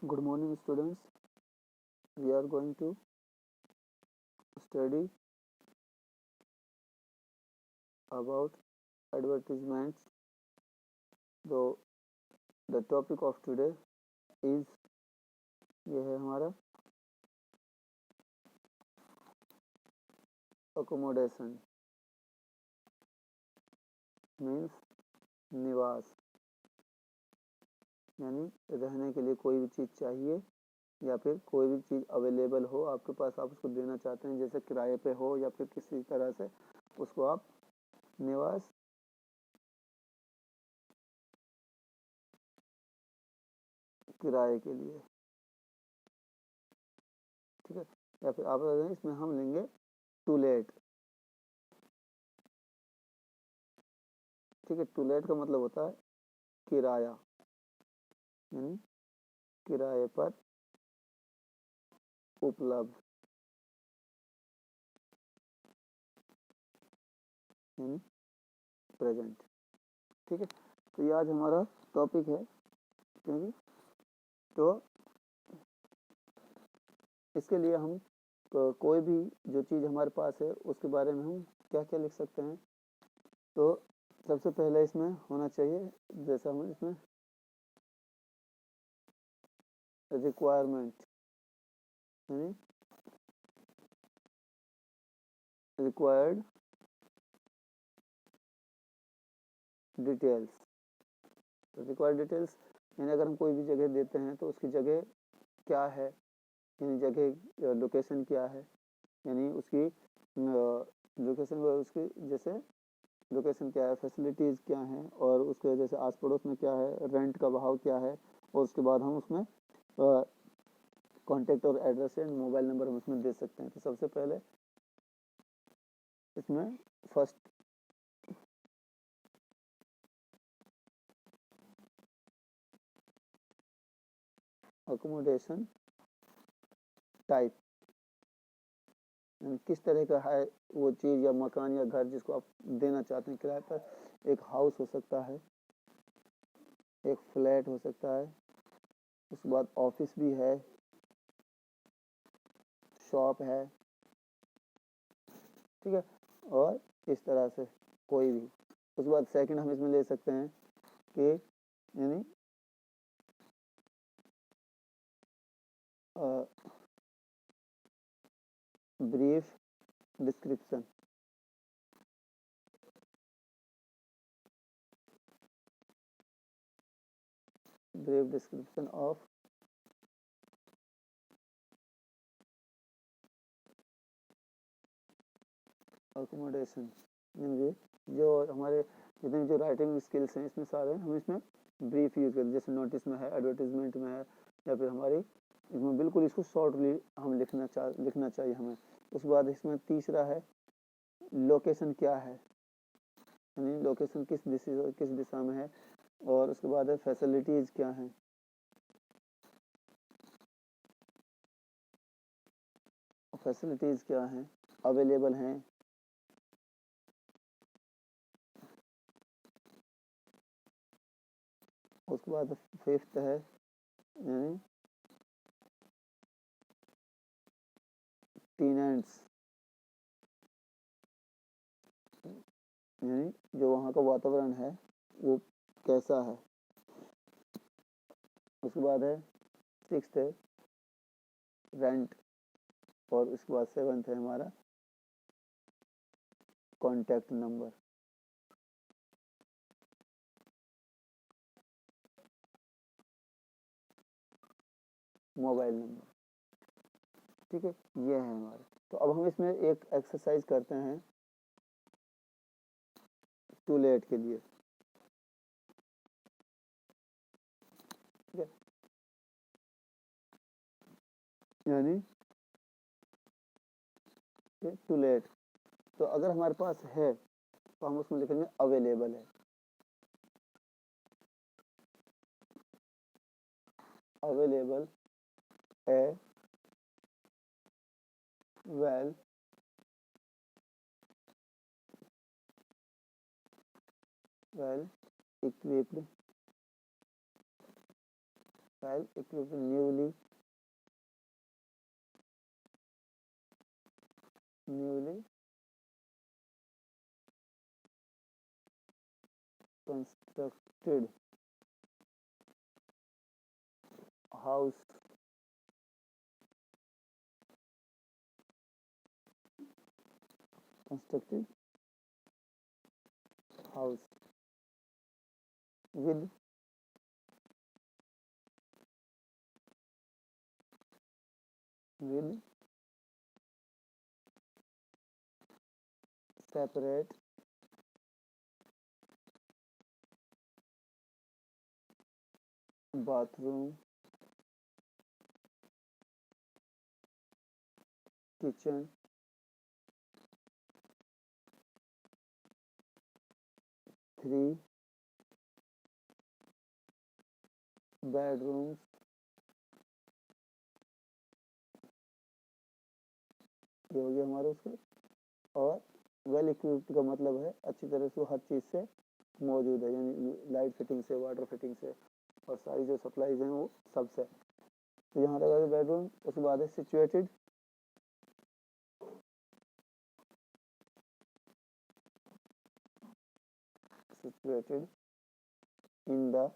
Good morning, students. We are going to study about advertisements. So, the topic of today is ये है हमारा accommodation means निवास, यानी रहने के लिए कोई भी चीज़ चाहिए या फिर कोई भी चीज़ अवेलेबल हो आपके पास, आप उसको देना चाहते हैं, जैसे किराए पे हो या फिर किसी तरह से उसको आप निवास किराए के लिए, ठीक है। या फिर आप इसमें हम लेंगे टू लेट, ठीक है। टू लेट का मतलब होता है किराया, यानी किराए पर उपलब्ध, यानी प्रेजेंट, ठीक है। तो ये आज हमारा टॉपिक है, क्योंकि तो इसके लिए हम कोई भी जो चीज़ हमारे पास है उसके बारे में हम क्या क्या लिख सकते हैं। तो सबसे पहले इसमें होना चाहिए, जैसा हम इसमें रिक्वायरमेंट, यानी रिक्वायर्ड डिटेल्स। तो रिक्वायर्ड डिटेल्स यानी अगर हम कोई भी जगह देते हैं तो उसकी जगह क्या है, यानी जगह लोकेशन क्या है, यानी उसकी लोकेशन, उसकी जैसे लोकेशन क्या है, फैसिलिटीज़ क्या हैं, और उसके जैसे आस पड़ोस में क्या है, रेंट का भाव क्या है, और उसके बाद हम उसमें कॉन्टैक्ट और एड्रेस एंड मोबाइल नंबर हम उसमें दे सकते हैं। तो सबसे पहले इसमें फर्स्ट अकोमोडेशन टाइप, किस तरह का है वो चीज़ या मकान या घर जिसको आप देना चाहते हैं किराए पर। एक हाउस हो सकता है, एक फ्लैट हो सकता है, उसके बाद ऑफिस भी है, शॉप है, ठीक है। और इस तरह से कोई भी। उसके बाद सेकंड हम इसमें ले सकते हैं कि यानी brief description, brief description of accommodation, यानी जो हमारे जितने जो राइटिंग स्किल्स हैं इसमें सारे हम इसमें ब्रीफ यूज़ करते हैं, जैसे नोटिस में है, एडवर्टीजमेंट में है, या फिर हमारी इसमें बिल्कुल इसको शॉर्टली हम लिखना चाहिए हमें। उसके बाद इसमें तीसरा है लोकेशन क्या है, यानी लोकेशन किस दिशा में है, और उसके बाद है फैसिलिटीज़ क्या हैं, फैसिलिटीज़ क्या हैं, अवेलेबल हैं। उसके बाद फिफ्थ है यानी टीनेंट्स, यानी जो वहाँ का वातावरण है वो कैसा है। उसके बाद है सिक्स्थ है रेंट, और उसके बाद सेवन्थ है हमारा कॉन्टैक्ट नंबर, मोबाइल नंबर, ठीक है। ये है हमारे। तो अब हम इसमें एक एक्सरसाइज करते हैं टू लेट के लिए, ठीक है। यानी टू लेट, तो अगर हमारे पास है तो हम उसमें लिखेंगे अवेलेबल है, अवेलेबल है, well well equipped well equipped newly constructed house constructed house with separate bathroom, kitchen, 3 bedrooms, ये हो गया हमारा उसका। और वेल इक्विप्ड का मतलब है अच्छी तरह से हर चीज़ से मौजूद है, यानी लाइट फिटिंग से, वाटर फिटिंग से, और सारी जो सप्लाईज हैं वो सबसे। तो यहाँ लगा बेडरूम। उसके बाद है situated, in the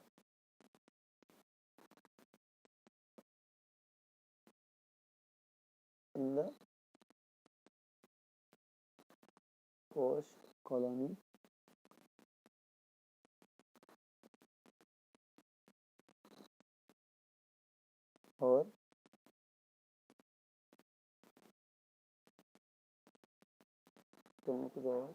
posh colony और टॉप रोड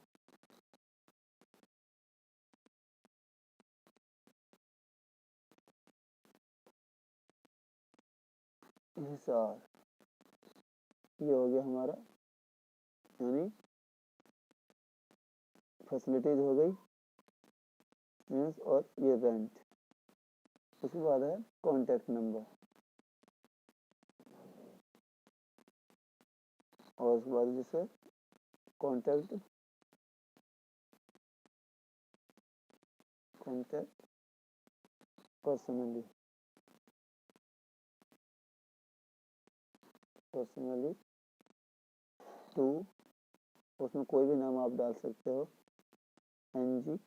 हिसार। ये हो गया हमारा, यानी फैसिलिटीज हो गई मीन्स, और ये रेंट। उसके बाद है कॉन्टैक्ट नंबर, और उसके बाद जैसे कॉन्टैक्ट पर्सनली टू, उसमें कोई भी नाम आप डाल सकते हो, NG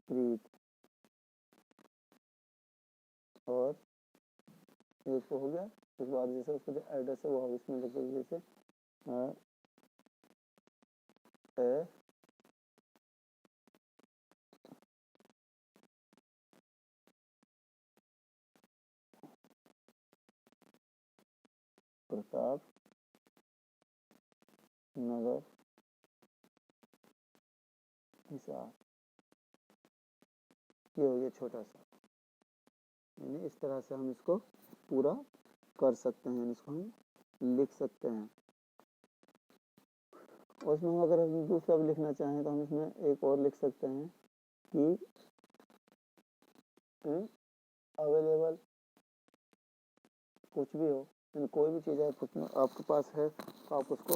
प्रीत। और ये तो हो गया। उसके बाद जैसे उसका जो एड्रेस है वो इसमें लिख दीजिए, जैसे प्रताप नगर हिसार। ये हो गया छोटा सा, यानी इस तरह से हम इसको पूरा कर सकते हैं, इसको हम लिख सकते हैं। और इसमें हम अगर हम दूसरा भी लिखना चाहें तो हम इसमें एक और लिख सकते हैं कि अवेलेबल कुछ भी हो, यानी कोई भी चीज़ है आपके पास है तो आप उसको,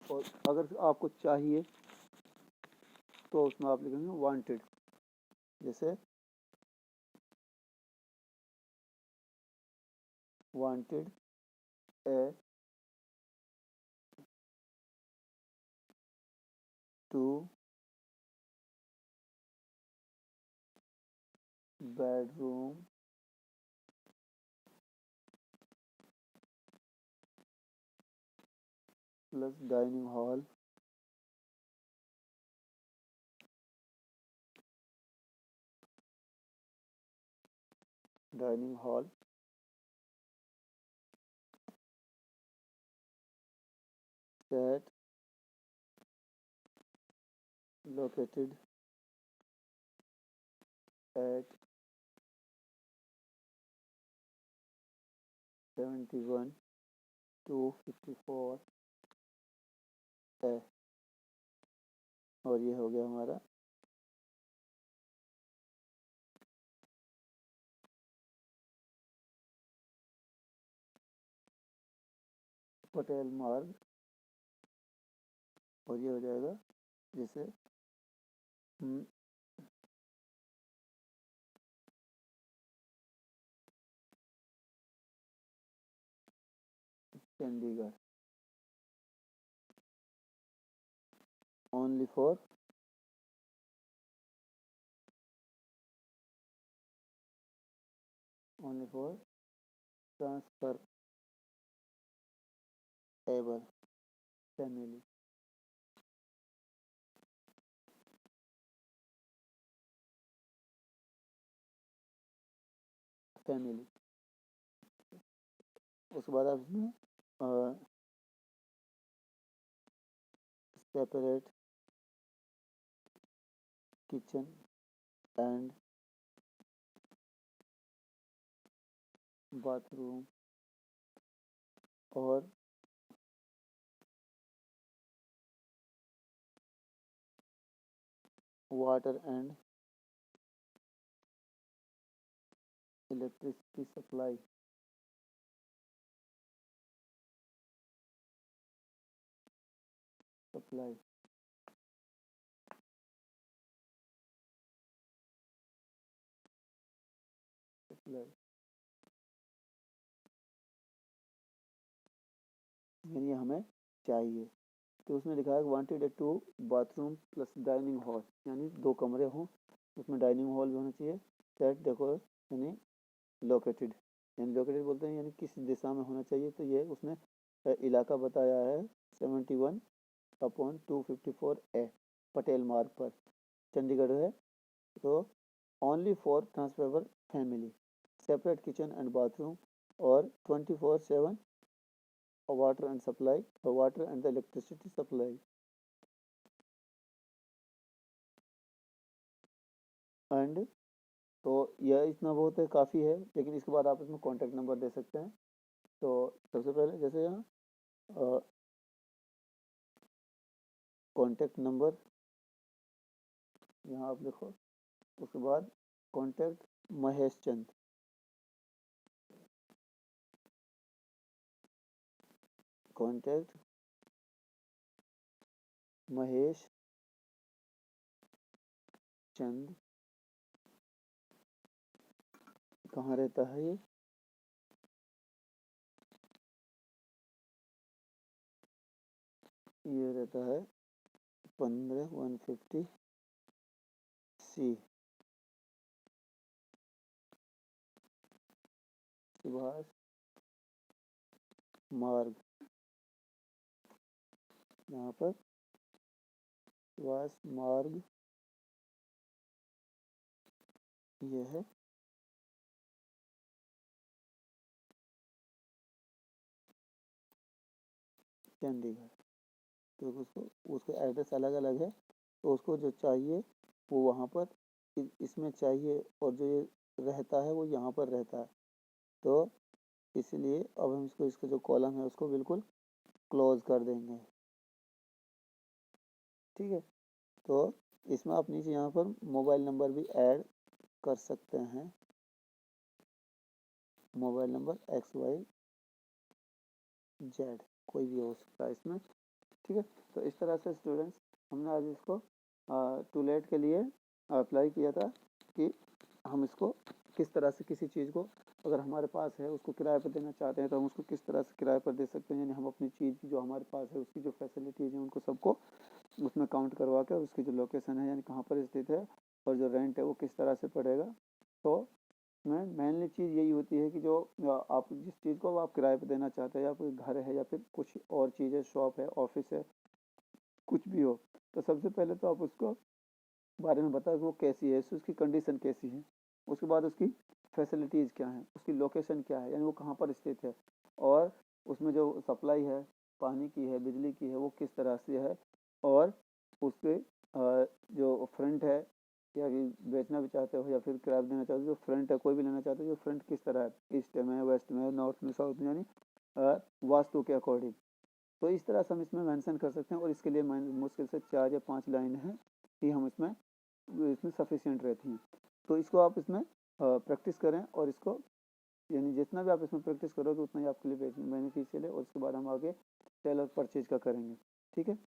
और अगर आपको चाहिए तो उसमें आप लिखेंगे वांटेड, जैसे wanted A 2 bedroom plus dining hall that located at 71 to 54 है। और ये हो गया हमारा पटेल मार्ग, और ये हो जाएगा जैसे Chandigarh, only for transferable family. उसके बाद आप इसमें सेपरेट किचन एंड बाथरूम और वाटर एंड इलेक्ट्रिसिटी सप्लाई यानी हमें चाहिए। तो उसमें लिखा है wanted 2 bathroom plus dining hall, यानी 2 कमरे हों, उसमें डाइनिंग हॉल भी होना चाहिए। सेट देखो यानी लोकेटेड, यानी लोकेटेड बोलते हैं यानी किस दिशा में होना चाहिए। तो ये उसने इलाका बताया है 71/254A पटेल मार्ग पर चंडीगढ़ है। तो only for transferable family, separate kitchen and bathroom और 24/7 water and supply, water and the electricity supply. And तो यह इतना बहुत है, काफ़ी है। लेकिन इसके बाद आप इसमें कॉन्टैक्ट नंबर दे सकते हैं। तो सबसे पहले जैसे यहाँ कॉन्टैक्ट नंबर यहाँ आप लिखो, उसके बाद कॉन्टैक्ट महेश चंद, कॉन्टैक्ट महेश चंद। कहाँ रहता है ये रहता है 15/150C सुभाष मार्ग, यहाँ पर सुभाष मार्ग ये है चंडीगढ़। तो उसका एड्रेस अलग अलग है, तो उसको जो चाहिए वो वहाँ पर इसमें चाहिए, और जो ये रहता है वो यहाँ पर रहता है। तो इसलिए अब हम इसका जो कॉलम है उसको बिल्कुल क्लोज कर देंगे। ठीक है, तो इसमें आप नीचे यहाँ पर मोबाइल नंबर भी ऐड कर सकते हैं, मोबाइल नंबर XYZ कोई भी हो सकता है इसमें। ठीक है, तो इस तरह से स्टूडेंट्स हमने आज इसको टूलेट के लिए अप्लाई किया था कि हम इसको किस तरह से किसी चीज़ को अगर हमारे पास है उसको किराए पर देना चाहते हैं तो हम उसको किस तरह से किराए पर दे सकते हैं। यानी हम अपनी चीज़ जो हमारे पास है उसकी जो फैसिलिटीज़ हैं उनको सबको उसमें काउंट करवा कर उसकी जो लोकेशन है यानी कहाँ पर स्थित है और जो रेंट है वो किस तरह से पड़ेगा। तो में मेनली चीज़ यही होती है कि जो आप जिस चीज़ को आप किराए पर देना चाहते हैं, या कोई घर है या फिर कुछ और चीज़ है, शॉप है, ऑफिस है, कुछ भी हो, तो सबसे पहले तो आप उसको बारे में बताओ कि वो कैसी है, उसकी कंडीशन कैसी है, उसके बाद उसकी फैसिलिटीज़ क्या हैं, उसकी लोकेशन क्या है यानी वो कहाँ पर स्थित है, और उसमें जो सप्लाई है पानी की है, बिजली की है, वो किस तरह से है, और उसके जो फ्रंट है या कि बेचना भी चाहते हो या फिर किराया देना चाहते हो, जो फ्रंट है कोई भी लेना चाहते हो, जो फ्रंट किस तरह है, ईस्ट में, वेस्ट में, नॉर्थ में, साउथ में, यानी वास्तु के अकॉर्डिंग। तो इस तरह से हम इसमें मेंशन कर सकते हैं, और इसके लिए मुश्किल से 4 या 5 लाइन है कि हम इसमें सफिशिएंट रहती हैं। तो इसको आप इसमें प्रैक्टिस करें, और इसको यानी जितना भी आप इसमें प्रैक्टिस करोगे उतना ही आपके लिए बेनिफिशियल है। और उसके बाद हम आगे सेल और परचेज का करेंगे। ठीक है।